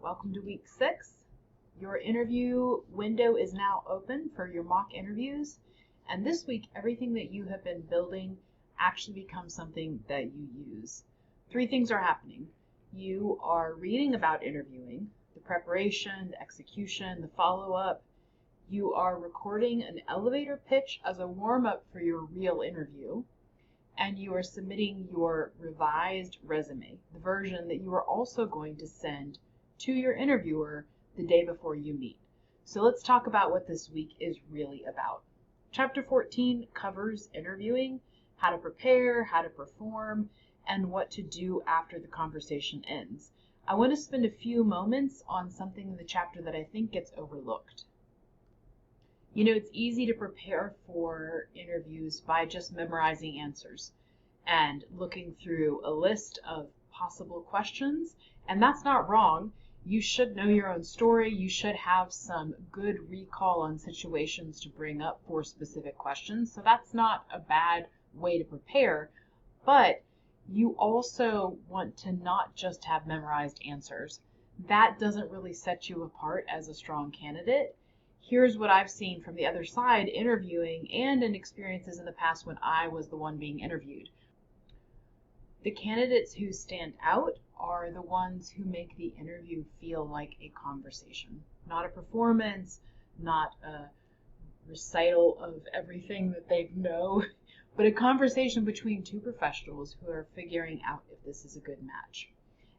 Welcome to week 6. Your interview window is now open for your mock interviews. And this week, everything that you have been building actually becomes something that you use. 3 things are happening. You are reading about interviewing, the preparation, the execution, the follow-up. You are recording an elevator pitch as a warm-up for your real interview. And you are submitting your revised resume, the version that you are also going to send to your interviewer the day before you meet. So let's talk about what this week is really about. Chapter 14 covers interviewing, how to prepare, how to perform, and what to do after the conversation ends. I want to spend a few moments on something in the chapter that I think gets overlooked. You know, it's easy to prepare for interviews by just memorizing answers and looking through a list of possible questions, and that's not wrong. You should know your own story. You should have some good recall on situations to bring up for specific questions, so that's not a bad way to prepare, but you also want to not just have memorized answers. That doesn't really set you apart as a strong candidate. Here's what I've seen from the other side interviewing and in experiences in the past when I was the one being interviewed. The candidates who stand out are the ones who make the interview feel like a conversation, not a performance, not a recital of everything that they know, but a conversation between 2 professionals who are figuring out if this is a good match.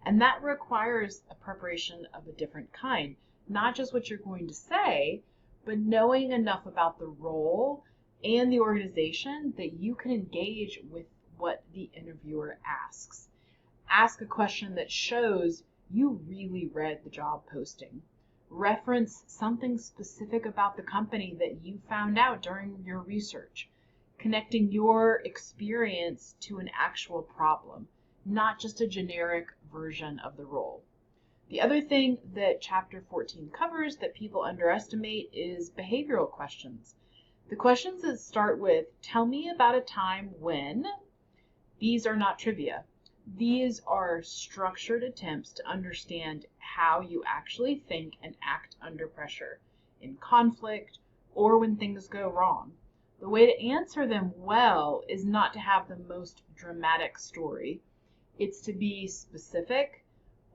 And that requires a preparation of a different kind, not just what you're going to say, but knowing enough about the role and the organization that you can engage with what the interviewer asks. Ask a question that shows you really read the job posting. Reference something specific about the company that you found out during your research, connecting your experience to an actual problem, not just a generic version of the role. The other thing that Chapter 14 covers that people underestimate is behavioral questions. The questions that start with, tell me about a time when, these are not trivia. These are structured attempts to understand how you actually think and act under pressure, in conflict, or when things go wrong. The way to answer them well is not to have the most dramatic story. It's to be specific,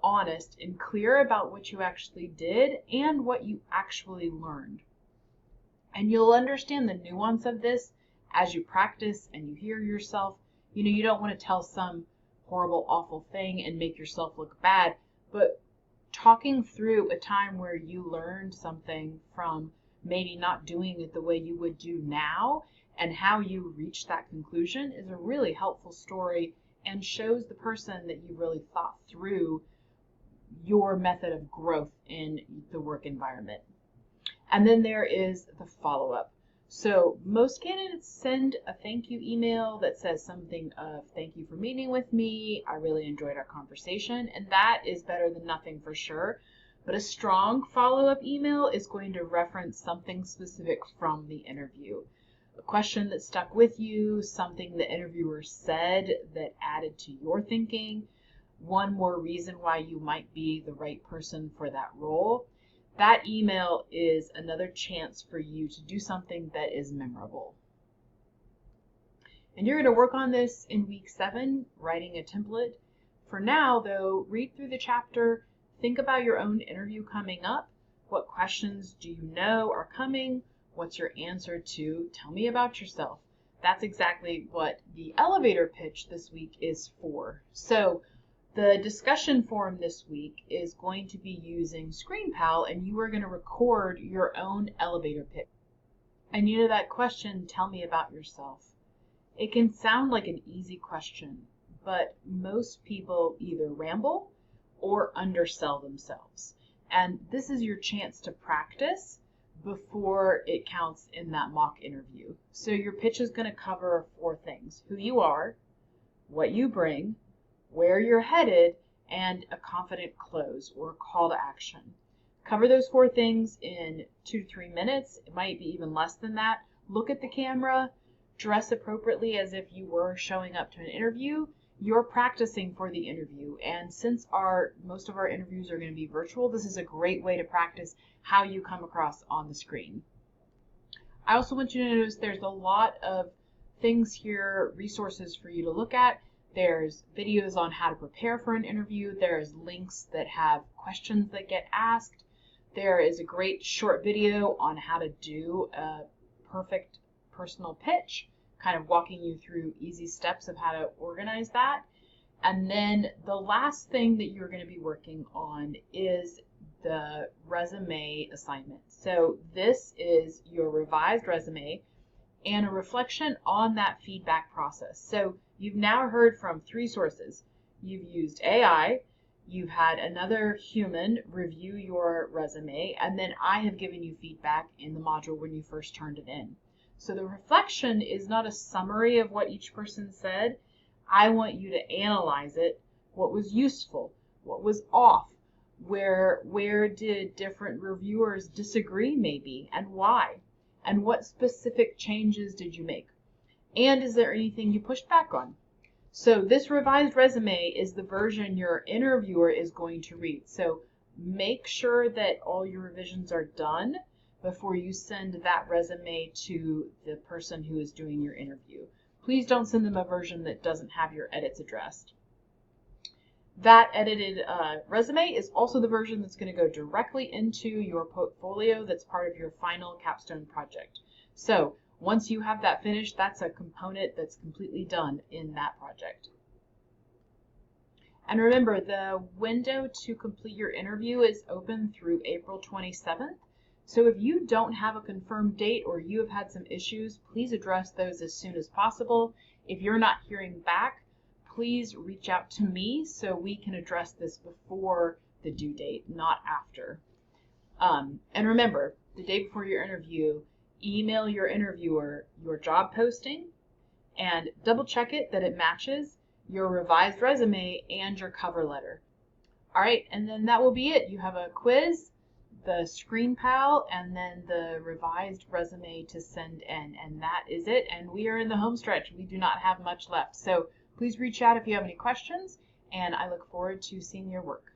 honest, and clear about what you actually did and what you actually learned. And you'll understand the nuance of this as you practice and you hear yourself. You don't want to tell some horrible, awful thing and make yourself look bad, but talking through a time where you learned something from maybe not doing it the way you would do now and how you reached that conclusion is a really helpful story and shows the person that you really thought through your method of growth in the work environment. And then there is the follow-up. So most candidates send a thank you email that says something of thank you for meeting with me. I really enjoyed our conversation. And that is better than nothing for sure. But a strong follow-up email is going to reference something specific from the interview. A question that stuck with you, something the interviewer said that added to your thinking, one more reason why you might be the right person for that role. That email is another chance for you to do something that is memorable. And you're going to work on this in week 7, writing a template. For now, though, read through the chapter, think about your own interview coming up. What questions do you know are coming? What's your answer to tell me about yourself? That's exactly what the elevator pitch this week is for. So the discussion forum this week is going to be using ScreenPal, and you are going to record your own elevator pitch. And that question, tell me about yourself. It can sound like an easy question, but most people either ramble or undersell themselves. And this is your chance to practice before it counts in that mock interview. So your pitch is going to cover 4 things: who you are, what you bring, where you're headed, and a confident close or call to action. Cover those 4 things in 2 to 3 minutes. It might be even less than that. Look at the camera, dress appropriately as if you were showing up to an interview, you're practicing for the interview. And since most of our interviews are going to be virtual, this is a great way to practice how you come across on the screen. I also want you to notice there's a lot of things here, resources for you to look at. There's videos on how to prepare for an interview. There's links that have questions that get asked. There is a great short video on how to do a perfect personal pitch, kind of walking you through easy steps of how to organize that. And then the last thing that you're going to be working on is the resume assignment. So this is your revised resume and a reflection on that feedback process. So you've now heard from 3 sources. You've used AI, you've had another human review your resume, and then I have given you feedback in the module when you first turned it in. So the reflection is not a summary of what each person said. I want you to analyze it. What was useful? What was off? Where did different reviewers disagree maybe, and why? And what specific changes did you make? And is there anything you pushed back on? So this revised resume is the version your interviewer is going to read. So make sure that all your revisions are done before you send that resume to the person who is doing your interview. Please don't send them a version that doesn't have your edits addressed. That edited resume is also the version that's going to go directly into your portfolio that's part of your final capstone project. So once you have that finished, that's a component that's completely done in that project. And remember, the window to complete your interview is open through April 27th. So if you don't have a confirmed date or you have had some issues, please address those as soon as possible. If you're not hearing back, please reach out to me so we can address this before the due date, not after. And remember, the day before your interview, email your interviewer your job posting and double check it that it matches your revised resume and your cover letter. All right, and then that will be it. You have a quiz, the screen pal, and then the revised resume to send in, and that is it. And we are in the home stretch. We do not have much left. So please reach out if you have any questions, and I look forward to seeing your work.